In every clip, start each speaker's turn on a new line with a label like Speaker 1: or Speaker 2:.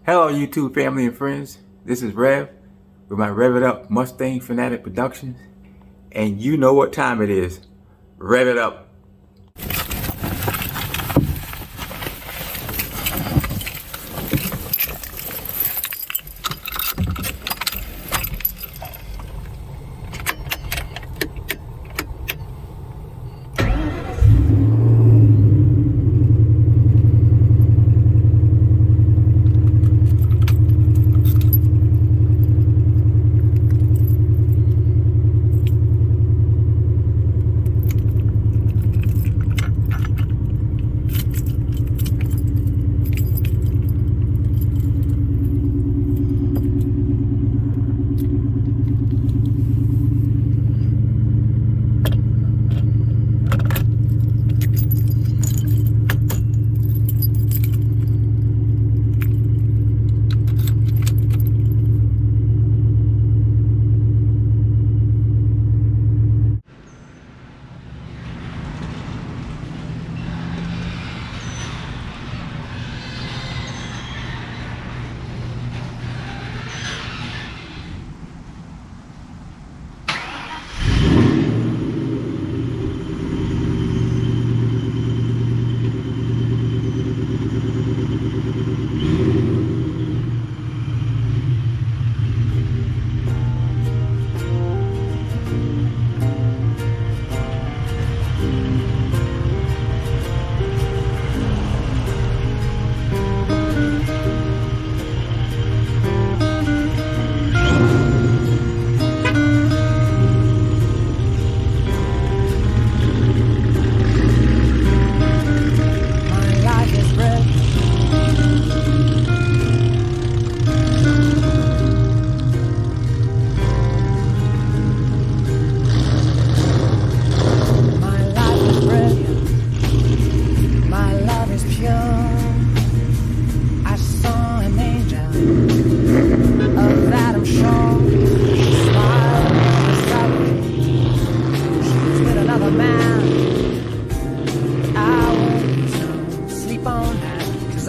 Speaker 1: Hello YouTube family and friends, this is Rev with my Rev It Up Mustang Fanatic Productions, and you know what time it is. Rev it up.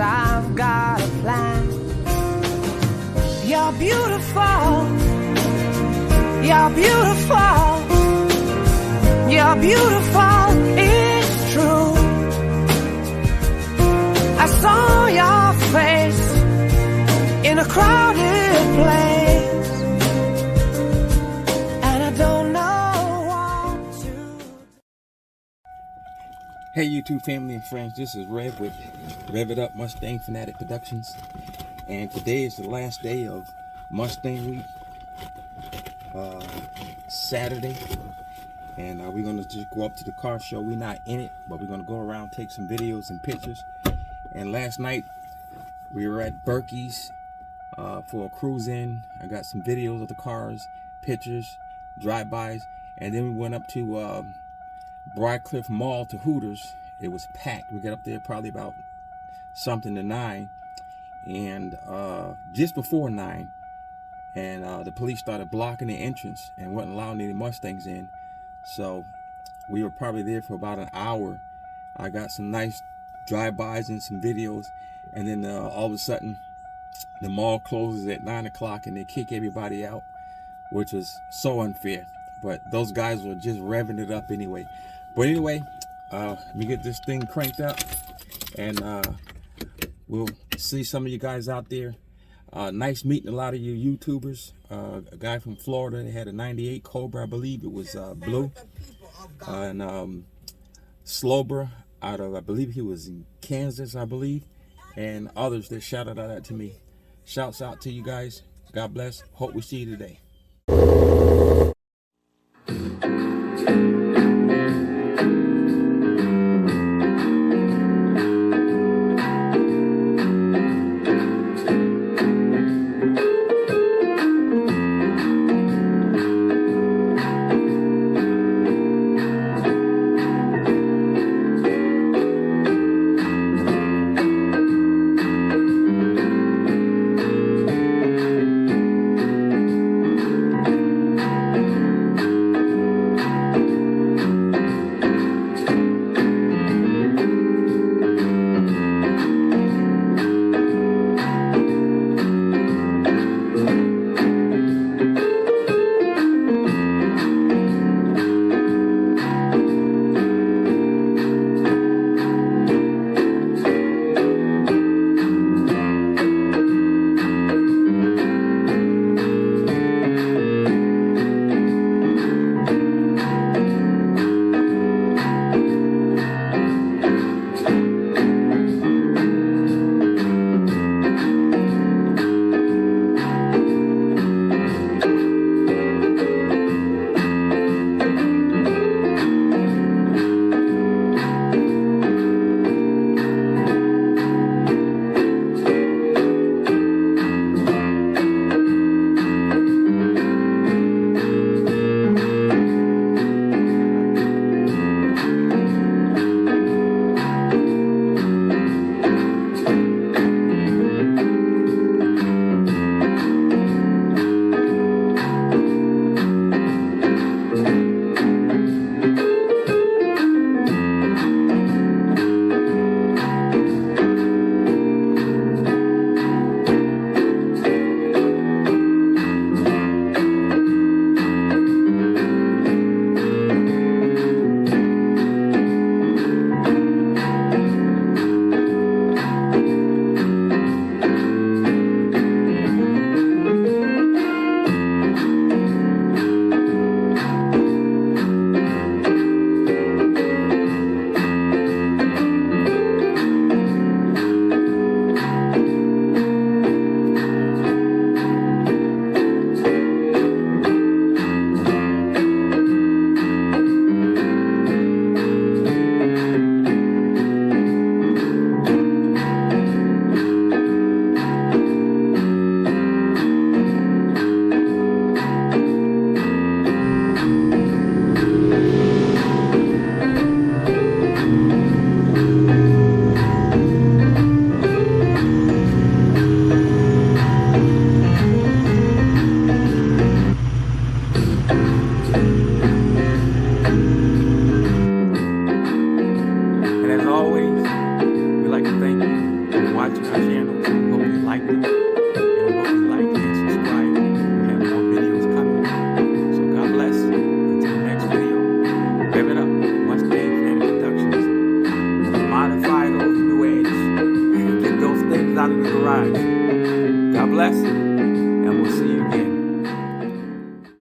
Speaker 2: I've got a plan. You're beautiful. You're beautiful. You're beautiful. It's true. I saw your face in a crowded place, and I don't know what to.
Speaker 1: Hey YouTube family and friends, this is Rev with Rev It Up Mustang Fanatic Productions, and today is the last day of Mustang Week, Saturday, and we're gonna just go up to the car show. We're not in it, but we're gonna go around, take some videos and pictures. And last night we were at Berkey's for a cruise in. I got some videos of the cars, pictures, drive-bys, and then we went up to Briarcliff Mall to Hooters. It was packed. We got up there probably about something to 9, and just before 9, and the police started blocking the entrance and wouldn't allow any Mustangs in. So we were probably there for about an hour. I got some nice drive-bys and some videos, and then all of a sudden the mall closes at 9 o'clock and they kick everybody out, which was so unfair. But those guys were just revving it up anyway. But anyway, let me get this thing cranked up, and we'll see some of you guys out there. Nice meeting a lot of you YouTubers. A guy from Florida that had a 98 Cobra, I believe it was blue. And Slober out of, I believe he was in Kansas, I believe. And others that shouted out to me. Shouts out to you guys. God bless. Hope we see you today.